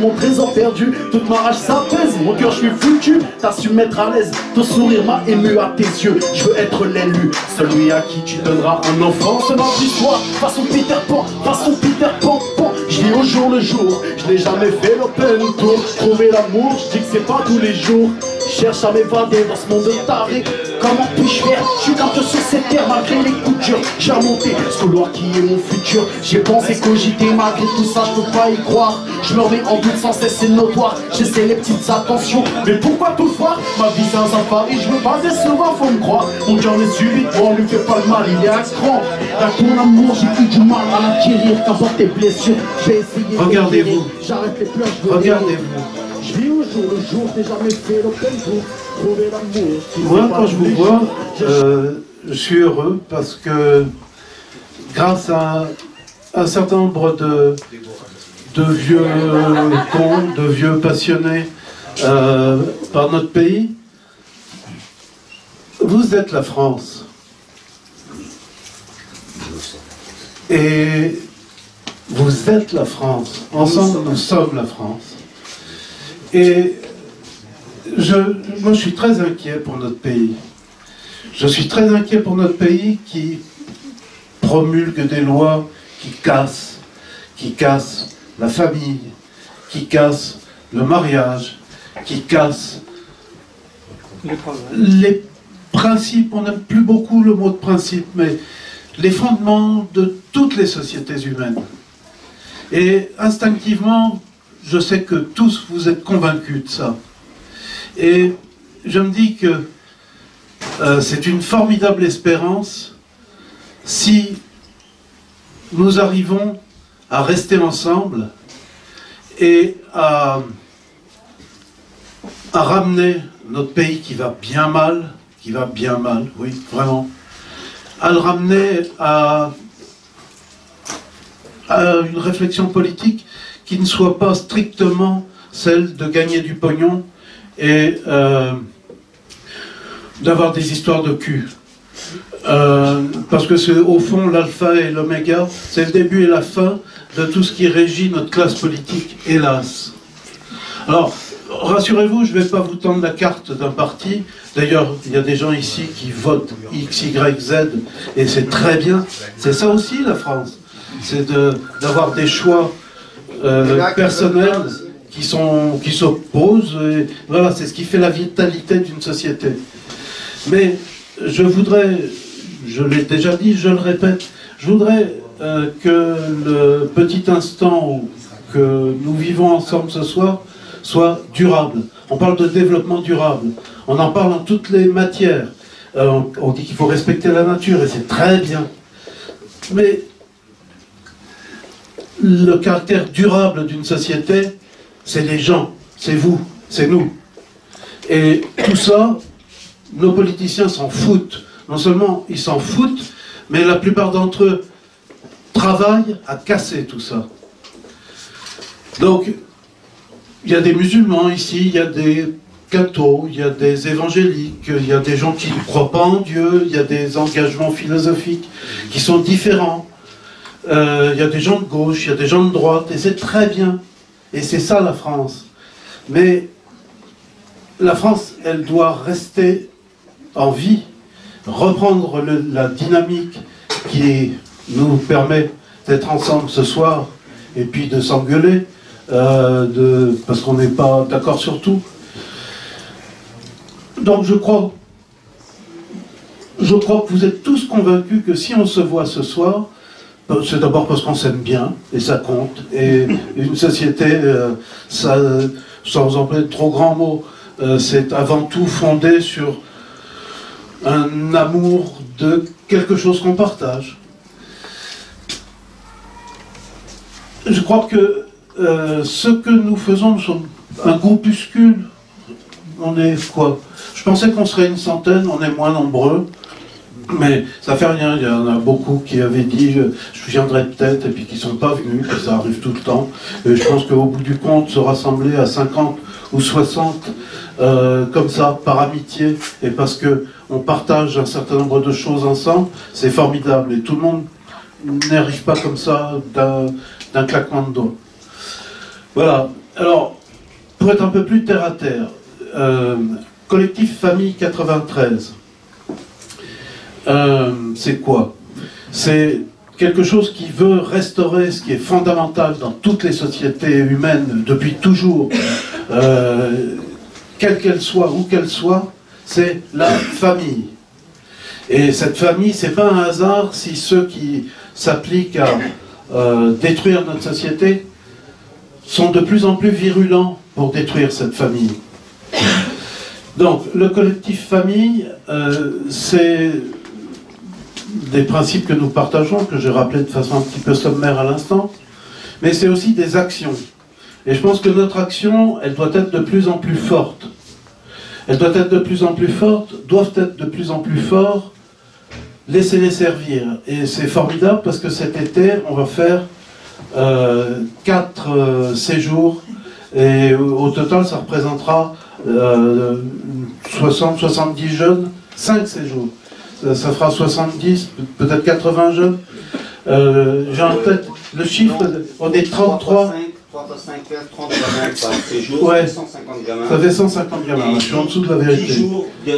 mon trésor perdu, toute ma rage s'apaise, mon cœur je suis foutu, t'as su me mettre à l'aise, ton sourire m'a ému à tes yeux, je veux être l'élu, celui à qui tu donneras un enfant. Ce mardi soir, façon Peter Pan, je vis au jour le jour, je n'ai jamais fait l'open tour, trouver l'amour, je dis que c'est pas tous les jours, je cherche à m'évader dans ce monde taré. Comment puis-je faire? Je suis un peu sur cette terre malgré les coups durs. J'ai remonté ce couloir qui est mon futur. J'ai pensé cogiter malgré tout ça, je peux pas y croire. Je me remets en doute sans cesse, c'est notoire. J'essaie les petites attentions, mais pourquoi tout voir? Ma vie c'est un safari, je veux pas décevoir, faut me croire. Mon cœur est subi, on lui fait pas le mal, il est à cran. Dans ton amour, j'ai eu du mal à l'acquérir. Qu'importe tes blessures, j'ai essayé. Regardez-vous. J'arrête les pleurs, je veux Regardez-vous. Je vis au jour le jour, j'ai jamais fait l'open tour. Trouver l'amour. Moi, quand je vous vois, je suis heureux parce que grâce à un certain nombre de vieux cons, de vieux passionnés par notre pays, vous êtes la France. Et vous êtes la France. Ensemble, nous sommes la France. Et moi, je suis très inquiet pour notre pays. Je suis très inquiet pour notre pays qui promulgue des lois qui cassent la famille, qui cassent le mariage, qui cassent les principes. On n'aime plus beaucoup le mot de principe, mais les fondements de toutes les sociétés humaines. Et instinctivement, je sais que tous vous êtes convaincus de ça. Et je me dis que c'est une formidable espérance si nous arrivons à rester ensemble et à ramener notre pays qui va bien mal, oui, vraiment, à le ramener à une réflexion politique qui ne soit pas strictement celle de gagner du pognon et d'avoir des histoires de cul. Parce que c'est au fond l'alpha et l'oméga, c'est le début et la fin de tout ce qui régit notre classe politique, hélas. Alors, rassurez-vous, je ne vais pas vous tendre la carte d'un parti. D'ailleurs, il y a des gens ici qui votent X, Y, Z, et c'est très bien. C'est ça aussi la France. C'est d'avoir des choix personnels qui s'opposent. Voilà, c'est ce qui fait la vitalité d'une société. Mais je voudrais, je l'ai déjà dit, je le répète, je voudrais que le petit instant que nous vivons ensemble ce soir soit durable. On parle de développement durable. On en parle en toutes les matières. On dit qu'il faut respecter la nature et c'est très bien. Mais le caractère durable d'une société, c'est les gens, c'est vous, c'est nous. Et tout ça, nos politiciens s'en foutent. Non seulement ils s'en foutent, mais la plupart d'entre eux travaillent à casser tout ça. Donc, il y a des musulmans ici, il y a des cathos, il y a des évangéliques, il y a des gens qui ne croient pas en Dieu, il y a des engagements philosophiques qui sont différents. Il y a des gens de gauche, il y a des gens de droite, et c'est très bien. Et c'est ça la France. Mais la France, elle doit rester en vie, reprendre la dynamique qui nous permet d'être ensemble ce soir, et puis de s'engueuler, parce qu'on n'est pas d'accord sur tout. Donc je crois que vous êtes tous convaincus que si on se voit ce soir, c'est d'abord parce qu'on s'aime bien, et ça compte. Et une société, sans employer de trop grands mots, c'est avant tout fondé sur un amour de quelque chose qu'on partage. Je crois que ce que nous faisons, nous sommes un groupuscule. On est quoi? Je pensais qu'on serait une centaine, on est moins nombreux. Mais ça fait rien, il y en a beaucoup qui avaient dit je viendrai peut-être et puis qui ne sont pas venus, que ça arrive tout le temps. Et je pense qu'au bout du compte, se rassembler à 50 ou 60 comme ça, par amitié, et parce qu'on partage un certain nombre de choses ensemble, c'est formidable. Et tout le monde n'arrive pas comme ça d'un claquement de doigts. Voilà, Alors, pour être un peu plus terre à terre, collectif Famille 93, c'est quoi? C'est quelque chose qui veut restaurer ce qui est fondamental dans toutes les sociétés humaines depuis toujours, quelle qu'elle soit, où qu'elle soit, c'est la famille. Et cette famille, c'est pas un hasard si ceux qui s'appliquent à détruire notre société sont de plus en plus virulents pour détruire cette famille. Donc, le collectif famille, c'est des principes que nous partageons, que j'ai rappelés de façon un petit peu sommaire à l'instant, mais c'est aussi des actions. Et je pense que notre action, elle doit être de plus en plus forte. Elles doivent être de plus en plus fortes, forts, laissez-les servir. Et c'est formidable parce que cet été, on va faire 4 séjours, et au total, ça représentera 60-70 jeunes, 5 séjours. Ça fera 70, peut-être 80 jeunes. J'ai en tête le chiffre, on est 33. 3 à 5, 30 gamins par séjour, ouais. 150 gamins. Ça fait 150 gamins, je suis en dessous de la vérité.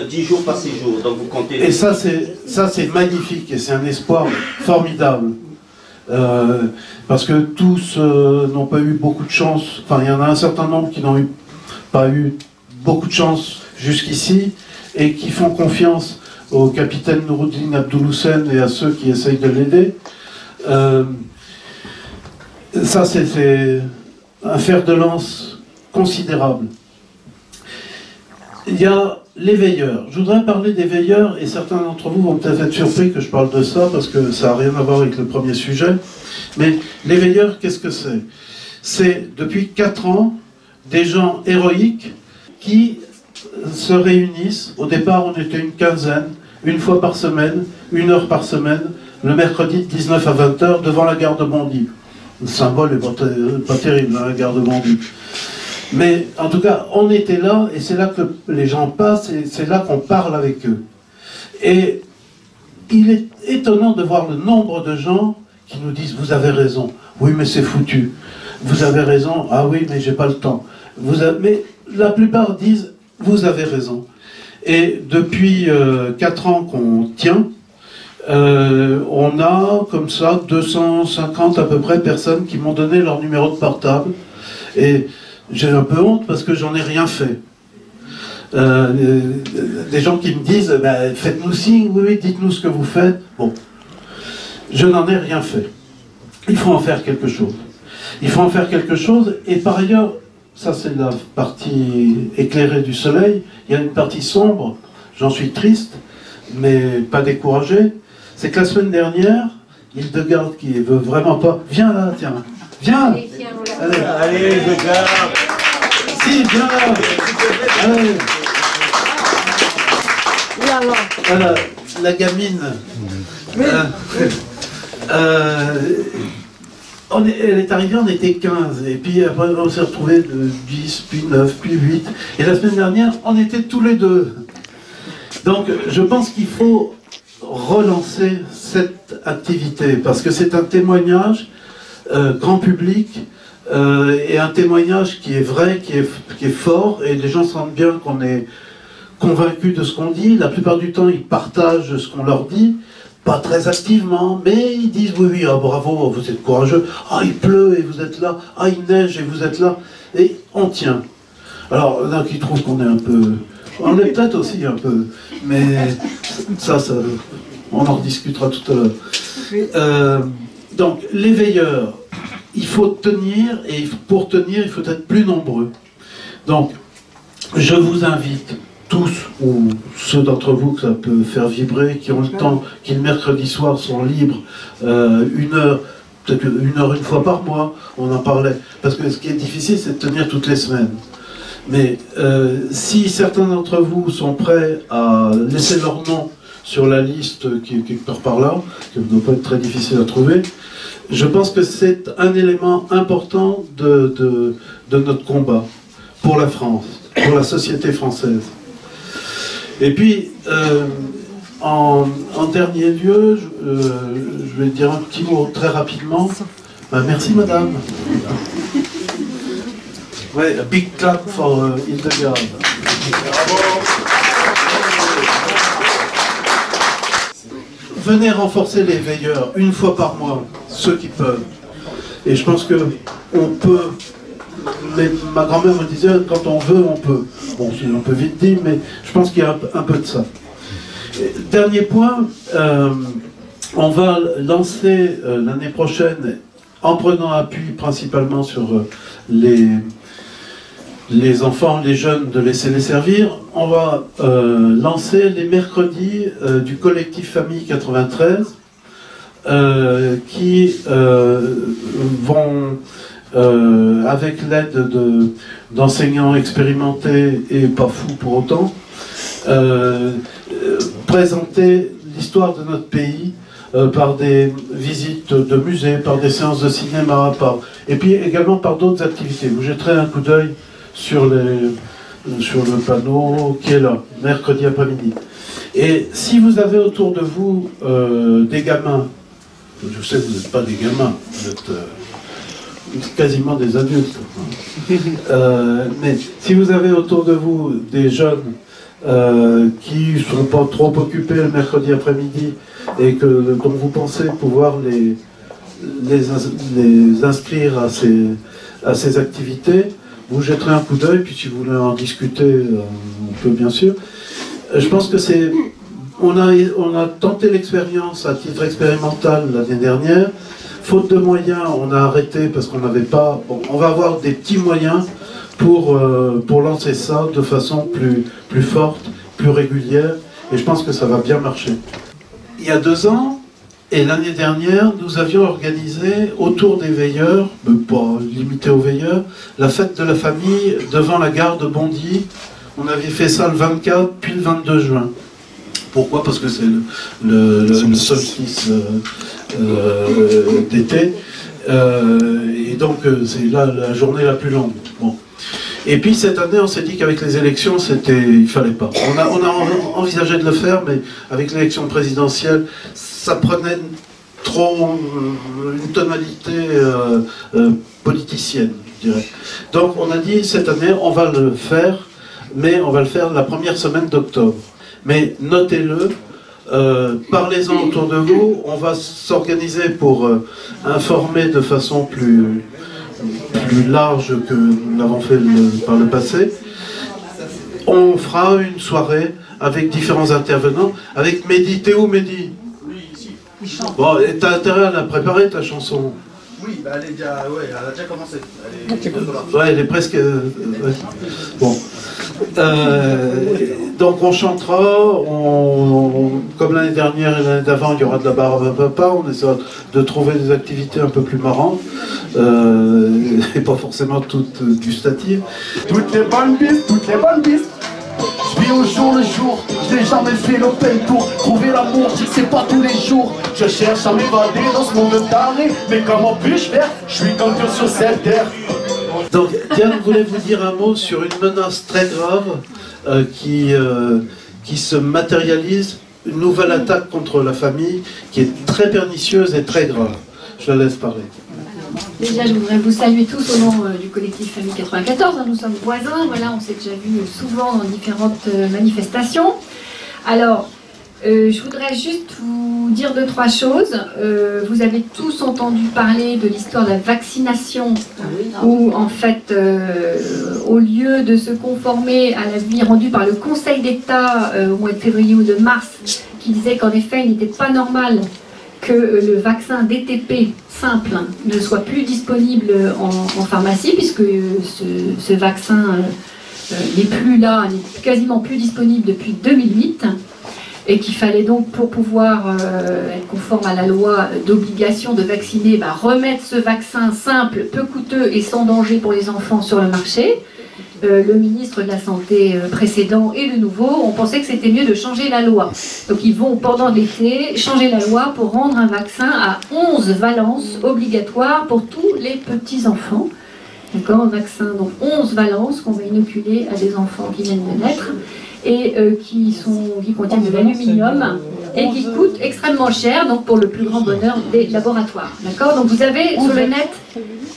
10 jours par séjour, donc vous comptez... Et ça c'est magnifique, et c'est un espoir formidable. Parce que tous n'ont pas eu beaucoup de chance, enfin il y en a un certain nombre qui n'ont pas eu beaucoup de chance jusqu'ici, et qui font confiance au capitaine Nourouddin Abdouloussen et à ceux qui essayent de l'aider. Ça c'est un fer de lance considérable. Il y a les veilleurs. Je voudrais parler des veilleurs, et certains d'entre vous vont peut-être être surpris que je parle de ça, parce que ça n'a rien à voir avec le premier sujet. Mais les veilleurs, qu'est-ce que c'est? C'est, depuis 4 ans, des gens héroïques qui se réunissent. Au départ, on était une quinzaine, une fois par semaine, 1 heure par semaine, le mercredi de 19 à 20h, devant la gare de Bondy. Le symbole n'est pas terrible, hein, la gare de Bondy. Mais en tout cas, on était là, et c'est là que les gens passent, et c'est là qu'on parle avec eux. Et il est étonnant de voir le nombre de gens qui nous disent « Vous avez raison, oui mais c'est foutu. Vous avez raison, ah oui mais j'ai pas le temps. » Mais la plupart disent « Vous avez raison. » Et depuis 4 ans qu'on tient, on a comme ça 250 à peu près personnes qui m'ont donné leur numéro de portable. Et j'ai un peu honte parce que j'en ai rien fait. Des gens qui me disent bah, « Faites-nous signe, oui, dites-nous ce que vous faites. » Bon, je n'en ai rien fait. Il faut en faire quelque chose. Il faut en faire quelque chose, et par ailleurs, ça c'est la partie éclairée du soleil, il y a une partie sombre, j'en suis triste, mais pas découragé. C'est que la semaine dernière, Hildegarde qui veut vraiment pas... Viens là, tiens. Viens. Allez, Hildegarde. Si, viens là. Allez. Voilà, la gamine. Elle est arrivée, on était 15, et puis après on s'est retrouvés de 10, puis 9, puis 8, et la semaine dernière, on était tous les 2. Donc je pense qu'il faut relancer cette activité, parce que c'est un témoignage grand public, et un témoignage qui est vrai, qui est fort, et les gens sentent bien qu'on est convaincus de ce qu'on dit. La plupart du temps, ils partagent ce qu'on leur dit, pas très activement, mais ils disent oui, oui, ah, bravo, vous êtes courageux, ah il pleut et vous êtes là, ah il neige et vous êtes là, et on tient. Alors, il y en a qui trouvent qu'on est un peu... On est peut-être aussi un peu, mais ça, on en rediscutera tout à l'heure. Donc, les veilleurs, il faut tenir, et pour tenir, il faut être plus nombreux. Donc, je vous invite tous, ou ceux d'entre vous que ça peut faire vibrer, qui ont le temps, qui le mercredi soir sont libres, 1 heure, peut-être 1 heure une fois par mois, on en parlait. Parce que ce qui est difficile, c'est de tenir toutes les semaines. Mais si certains d'entre vous sont prêts à laisser leur nom sur la liste qui est quelque part par là, qui ne doit pas être très difficile à trouver, je pense que c'est un élément important de notre combat pour la France, pour la société française. Et puis, en dernier lieu, je vais dire un petit mot très rapidement. Merci madame. Ouais, a big clap for Hildegard. Venez renforcer les veilleurs une fois par mois, ceux qui peuvent. Et je pense que on peut. Mais ma grand-mère me disait, quand on veut, on peut. Bon, c'est un peu vite dit, mais je pense qu'il y a un peu de ça. Et dernier point, on va lancer l'année prochaine, en prenant appui principalement sur les enfants, les jeunes, de laisser les servir, on va lancer les mercredis du collectif Famille 93 qui vont, avec l'aide d'enseignants expérimentés et pas fous pour autant, présenter l'histoire de notre pays par des visites de musées, par des séances de cinéma, et puis également par d'autres activités. Vous jetterez un coup d'œil sur le panneau qui est là, mercredi après-midi. Et si vous avez autour de vous des gamins, je sais que vous n'êtes pas des gamins, vous êtes quasiment des adultes, mais si vous avez autour de vous des jeunes qui ne sont pas trop occupés le mercredi après-midi et dont vous pensez pouvoir les inscrire à ces activités, vous jetterez un coup d'œil, puis si vous voulez en discuter, on peut bien sûr. Je pense que c'est... On a tenté l'expérience à titre expérimental l'année dernière. Faute de moyens, on a arrêté parce qu'on n'avait pas... Bon, on va avoir des petits moyens pour lancer ça de façon plus forte, plus régulière, et je pense que ça va bien marcher. Il y a 2 ans, et l'année dernière, nous avions organisé autour des veilleurs, mais pas limité aux veilleurs, la fête de la famille devant la gare de Bondy. On avait fait ça le 24 puis le 22 juin. Pourquoi? Parce que c'est le solstice d'été. Et donc c'est là la journée la plus longue. Bon. Et puis cette année, on s'est dit qu'avec les élections, il fallait pas. On a envisagé de le faire, mais avec l'élection présidentielle, ça prenait trop une tonalité politicienne, je dirais. Donc on a dit, cette année, on va le faire, mais on va le faire la première semaine d'octobre. Mais notez-le, parlez-en autour de vous, on va s'organiser pour informer de façon plus large que nous l'avons fait par le passé. On fera une soirée avec différents intervenants, avec Mehdi. T'es où, Mehdi? Oui, ici. Bon, t'as intérêt à la préparer, ta chanson. Oui, bah elle a déjà commencé. Elle est presque... ouais. Bon. Donc on chantera, comme l'année dernière et l'année d'avant, il y aura de la barbe à papa, on essaiera de trouver des activités un peu plus marrantes, et pas forcément toutes gustatives. Toutes les bonnes pistes, toutes les bonnes pistes. Je vis au jour le jour, je n'ai jamais fait l'open pour trouver l'amour, je sais que c'est pas tous les jours. Je cherche à m'évader dans ce monde taré, mais comment puis-je faire? Je suis quand Dieu sur cette terre. Donc Diane voulait vous dire un mot sur une menace très grave qui se matérialise, une nouvelle attaque contre la famille qui est très pernicieuse et très grave. Je la laisse parler. Déjà, je voudrais vous saluer tous au nom du collectif Famille 94. Nous sommes voisins, voilà, on s'est déjà vu souvent dans différentes manifestations. Alors, je voudrais juste vous dire 2-3 choses. Vous avez tous entendu parler de l'histoire de la vaccination, où en fait, au lieu de se conformer à l'avis rendu par le Conseil d'État au mois de février ou de mars, qui disait qu'en effet, il n'était pas normal que le vaccin DTP simple ne soit plus disponible en pharmacie, puisque ce vaccin n'est plus là, n'est quasiment plus disponible depuis 2008, et qu'il fallait donc, pour pouvoir être conforme à la loi d'obligation de vacciner, remettre ce vaccin simple, peu coûteux et sans danger pour les enfants sur le marché. Le ministre de la Santé précédent et le nouveau ont pensé que c'était mieux de changer la loi. Donc ils vont, pendant l'été, changer la loi pour rendre un vaccin à 11 valences obligatoires pour tous les petits-enfants. D'accord, un vaccin, donc 11 valences qu'on va inoculer à des enfants qui viennent de naître et qui contiennent de l'aluminium et qui coûtent extrêmement cher, donc pour le plus grand bonheur des laboratoires. D'accord, donc vous avez sur le net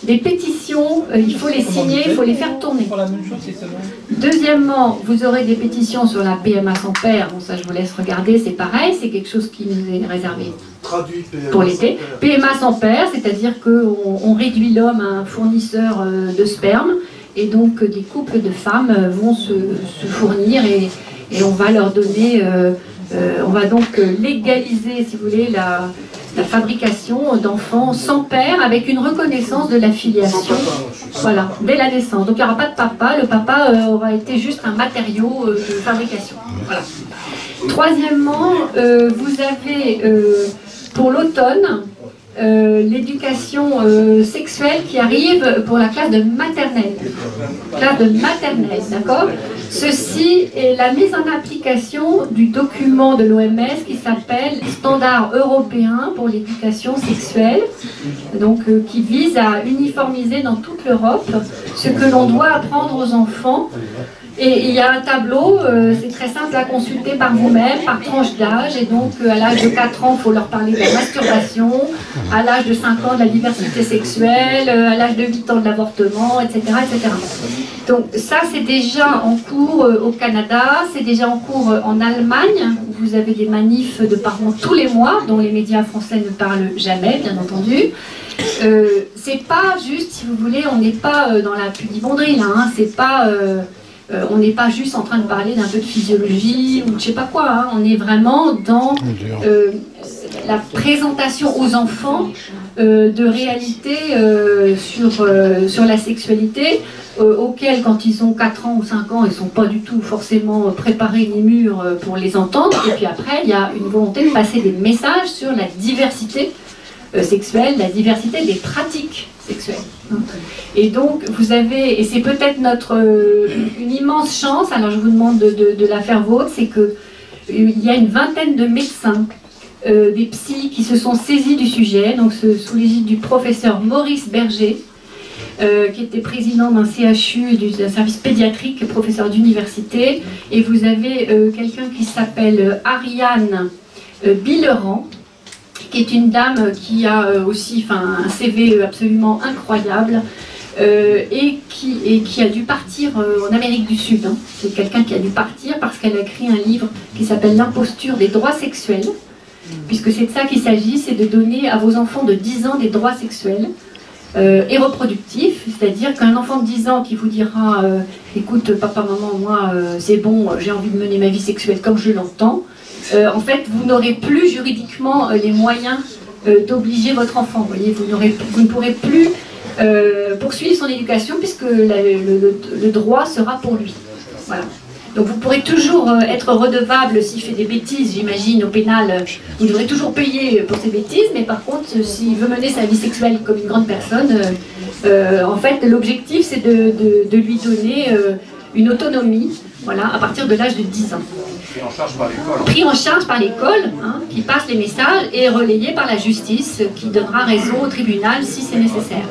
des pétitions, il faut les signer, il faut les faire tourner. Deuxièmement, vous aurez des pétitions sur la PMA sans père. Bon, ça, je vous laisse regarder, c'est pareil, c'est quelque chose qui nous est réservé pour l'été. PMA sans père, c'est-à-dire qu'on réduit l'homme à un fournisseur de sperme, et donc des couples de femmes vont se fournir et on va leur donner, on va donc légaliser, si vous voulez, la fabrication d'enfants sans père avec une reconnaissance de la filiation, voilà, dès la naissance. Donc il n'y aura pas de papa, le papa aura été juste un matériau de fabrication. Voilà. Troisièmement, vous avez pour l'automne l'éducation sexuelle qui arrive pour la classe de maternelle. Classe de maternelle, d'accord? Ceci est la mise en application du document de l'OMS qui s'appelle Standard européen pour l'éducation sexuelle, donc qui vise à uniformiser dans toute l'Europe ce que l'on doit apprendre aux enfants. Et il y a un tableau, c'est très simple à consulter par vous-même, par tranche d'âge. Et donc, à l'âge de 4 ans, il faut leur parler de la masturbation. À l'âge de 5 ans, de la diversité sexuelle. À l'âge de 8 ans, de l'avortement, etc., etc. Donc, ça, c'est déjà en cours au Canada. C'est déjà en cours en Allemagne. Vous avez des manifs de parents tous les mois, dont les médias français ne parlent jamais, bien entendu. C'est pas juste, si vous voulez, on n'est pas dans la pudibonderie, là. Hein, c'est pas... on n'est pas juste en train de parler d'un peu de physiologie ou de je sais pas quoi, hein. On est vraiment dans la présentation aux enfants de réalités sur la sexualité auxquelles, quand ils ont 4 ans ou 5 ans, ils ne sont pas du tout forcément préparés ni mûrs pour les entendre. Et puis après, il y a une volonté de passer des messages sur la diversité sexuelle, la diversité des pratiques sexuelles. Et donc, vous avez, et c'est peut-être une immense chance, alors je vous demande de la faire vôtre, c'est qu'il y a une vingtaine de médecins, des psys qui se sont saisis du sujet, donc sous l'égide du professeur Maurice Berger, qui était président d'un CHU, d'un service pédiatrique, professeur d'université, et vous avez quelqu'un qui s'appelle Ariane Billeran, qui est une dame qui a aussi un CV absolument incroyable et qui a dû partir en Amérique du Sud. Hein. C'est quelqu'un qui a dû partir parce qu'elle a écrit un livre qui s'appelle L'imposture des droits sexuels, puisque c'est de ça qu'il s'agit, c'est de donner à vos enfants de 10 ans des droits sexuels et reproductifs, c'est-à-dire qu'un enfant de 10 ans qui vous dira écoute papa, maman, moi c'est bon, j'ai envie de mener ma vie sexuelle comme je l'entends, en fait, vous n'aurez plus juridiquement les moyens d'obliger votre enfant. Vous voyez, vous ne pourrez plus poursuivre son éducation puisque le droit sera pour lui. Voilà. Donc vous pourrez toujours être redevable s'il fait des bêtises, j'imagine, au pénal. Vous devrez toujours payer pour ses bêtises, mais par contre, s'il veut mener sa vie sexuelle comme une grande personne, en fait, l'objectif, c'est de lui donner une autonomie, voilà, à partir de l'âge de 10 ans. Pris en charge par l'école. Pris en charge par l'école, hein, qui passe les messages, et relayé par la justice, qui donnera raison au tribunal si c'est nécessaire.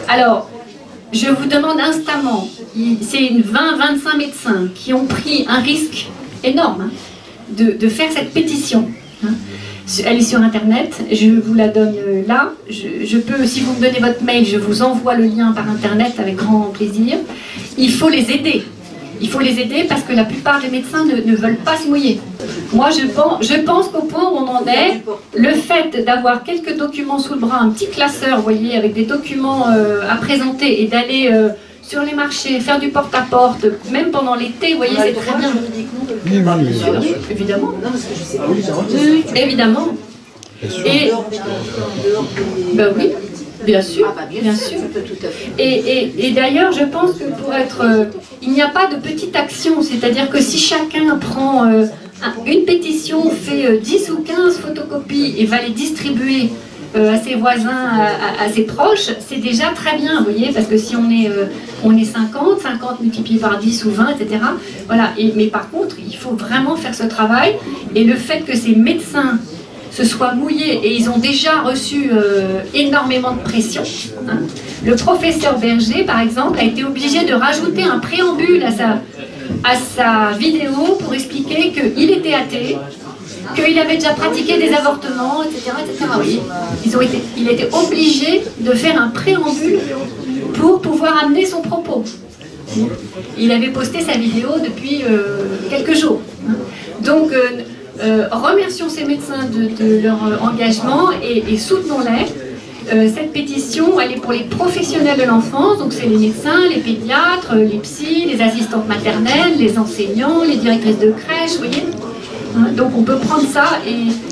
Alors, je vous demande instamment, c'est 20-25 médecins qui ont pris un risque énorme hein, de faire cette pétition. Hein. Elle est sur Internet, je vous la donne là. Je peux, si vous me donnez votre mail, je vous envoie le lien par Internet avec grand plaisir. Il faut les aider. Il faut les aider parce que la plupart des médecins ne veulent pas se mouiller. Moi, je pense qu'au point où on en est, le fait d'avoir quelques documents sous le bras, un petit classeur, vous voyez, avec des documents à présenter et d'aller sur les marchés, faire du porte-à-porte, même pendant l'été, vous voyez, c'est très bien. Bien sûr, évidemment. Évidemment. Et, ben oui. Bien sûr, bien sûr. Et d'ailleurs, je pense que pour être... il n'y a pas de petite action, c'est-à-dire que si chacun prend une pétition, fait 10 ou 15 photocopies et va les distribuer à ses voisins, à ses proches, c'est déjà très bien, vous voyez, parce que si on est 50 multiplié par 10 ou 20, etc. Voilà. Mais par contre, il faut vraiment faire ce travail, et le fait que ces médecins se soient mouillés, et ils ont déjà reçu énormément de pression. Hein. Le professeur Berger, par exemple, a été obligé de rajouter un préambule à sa vidéo pour expliquer qu'il était athée, qu'il avait déjà pratiqué des avortements, etc. etc. Oui. Il était obligé de faire un préambule pour pouvoir amener son propos. Il avait posté sa vidéo depuis quelques jours. Donc, remercions ces médecins de leur engagement et soutenons-les. Cette pétition, elle est pour les professionnels de l'enfance, donc c'est les médecins, les pédiatres, les psys, les assistantes maternelles, les enseignants, les directrices de crèche, vous voyez. Donc on peut prendre ça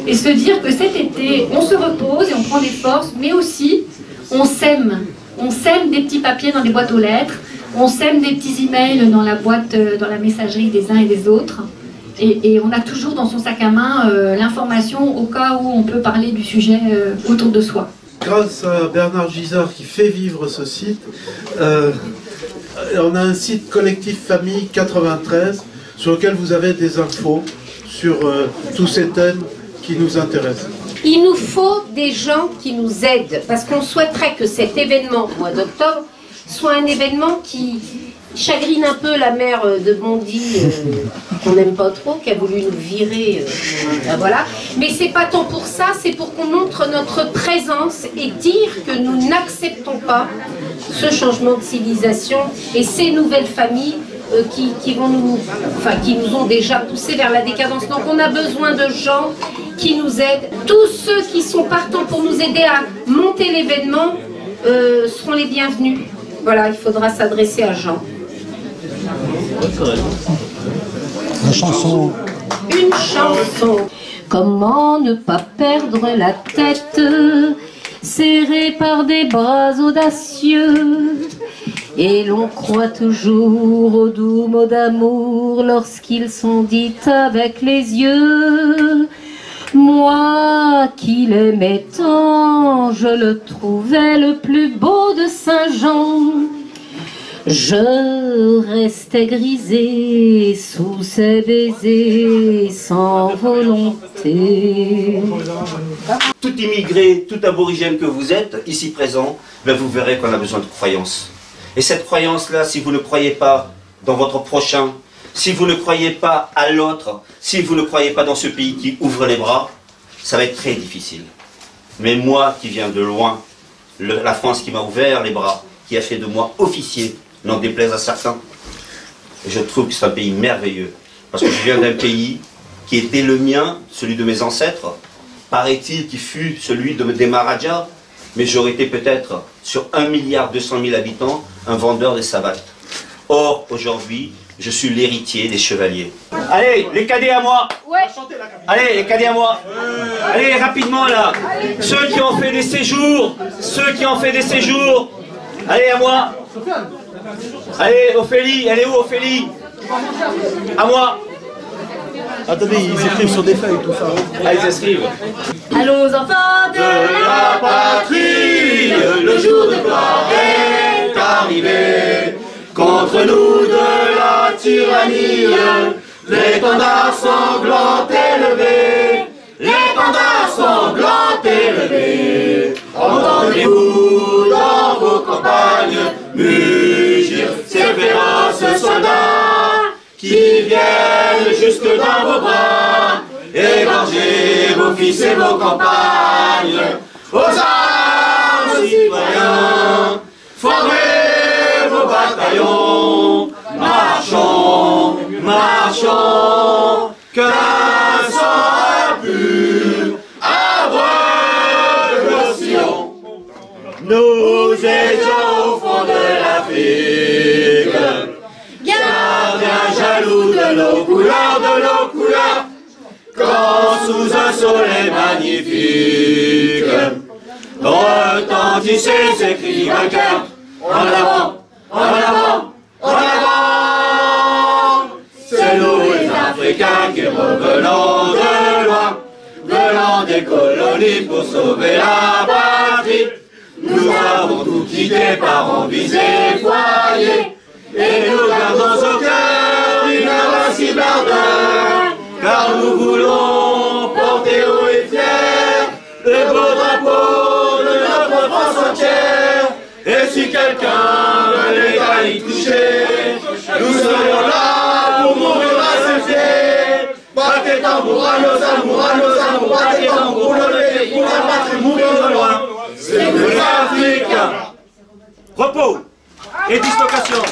et se dire que cet été, on se repose et on prend des forces, mais aussi on sème. On sème des petits papiers dans des boîtes aux lettres, on sème des petits emails dans la boîte, dans la messagerie des uns et des autres. Et on a toujours dans son sac à main l'information au cas où on peut parler du sujet autour de soi. Grâce à Bernard Gisard qui fait vivre ce site, on a un site collectif Famille 93 sur lequel vous avez des infos sur tous ces thèmes qui nous intéressent. Il nous faut des gens qui nous aident, parce qu'on souhaiterait que cet événement, au mois d'octobre, soit un événement qui chagrine un peu la mère de Bondy, qu'on n'aime pas trop, qui a voulu nous virer, voilà. Mais c'est pas tant pour ça, c'est pour qu'on montre notre présence et dire que nous n'acceptons pas ce changement de civilisation et ces nouvelles familles qui nous ont déjà poussés vers la décadence. Donc on a besoin de gens qui nous aident. Tous ceux qui sont partants pour nous aider à monter l'événement seront les bienvenus. Voilà, il faudra s'adresser à Jean. La chanson. Une chanson. Comment ne pas perdre la tête, serré par des bras audacieux, et l'on croit toujours aux doux mots d'amour lorsqu'ils sont dits avec les yeux. Moi qui l'aimais tant, je le trouvais le plus beau de Saint-Jean. Je restais grisée sous ses baisers sans volonté. Tout immigré, tout aborigène que vous êtes, ici présent, ben vous verrez qu'on a besoin de croyance. Et cette croyance-là, si vous ne croyez pas dans votre prochain, si vous ne croyez pas à l'autre, si vous ne croyez pas dans ce pays qui ouvre les bras, ça va être très difficile. Mais moi qui viens de loin, la France qui m'a ouvert les bras, qui a fait de moi officier, n'en déplaise à certains, je trouve que c'est un pays merveilleux. Parce que je viens d'un pays qui était le mien, celui de mes ancêtres, paraît-il qui fut celui des Maharajas, mais j'aurais été peut-être, sur 1,2 milliard habitants, un vendeur des savates. Or, aujourd'hui, je suis l'héritier des chevaliers. Allez, les cadets à moi. Ouais. Allez, les cadets à moi. Allez, rapidement là. Ceux qui ont fait des séjours, allez à moi. Allez, Ophélie, elle est où Ophélie? À moi. Attendez, ils écrivent sur des feuilles tout ça. Allez, ils inscrivent. Allons enfants de la patrie, le jour de gloire est arrivé. Contre nous de la tyrannie, l'étendard sanglant élevé, l'étendard sanglant élevé. Entendez-vous dans vos campagnes mugir ces féroces soldats qui viennent jusque dans vos bras, égorger vos fils et vos campagnes. Aux armes, citoyens, formez vos bataillons, marchons, marchons, qu'un sang pur abreuve le sillon. Nous étions au fond de l'Afrique, gardiens jaloux de nos couleurs, quand sous un soleil magnifique, retentissaient ces cris vainqueurs. En avant, en avant, en avant. C'est nous les Africains qui revenons de loin, venant des colonies pour sauver la patrie. Nous avons tout quitté, parents, visés, foyers, et nous gardons au cœur une invincible ardeur, car nous voulons porter haut et fier le beau drapeau de notre France entière. Et si quelqu'un venait à y toucher, nous serions là pour mourir à ses pieds. Battez tambours, à nos amours, battez tambours, levez pour la patrie, mourir de loin. C'est nous les Africains. Repos et dislocation.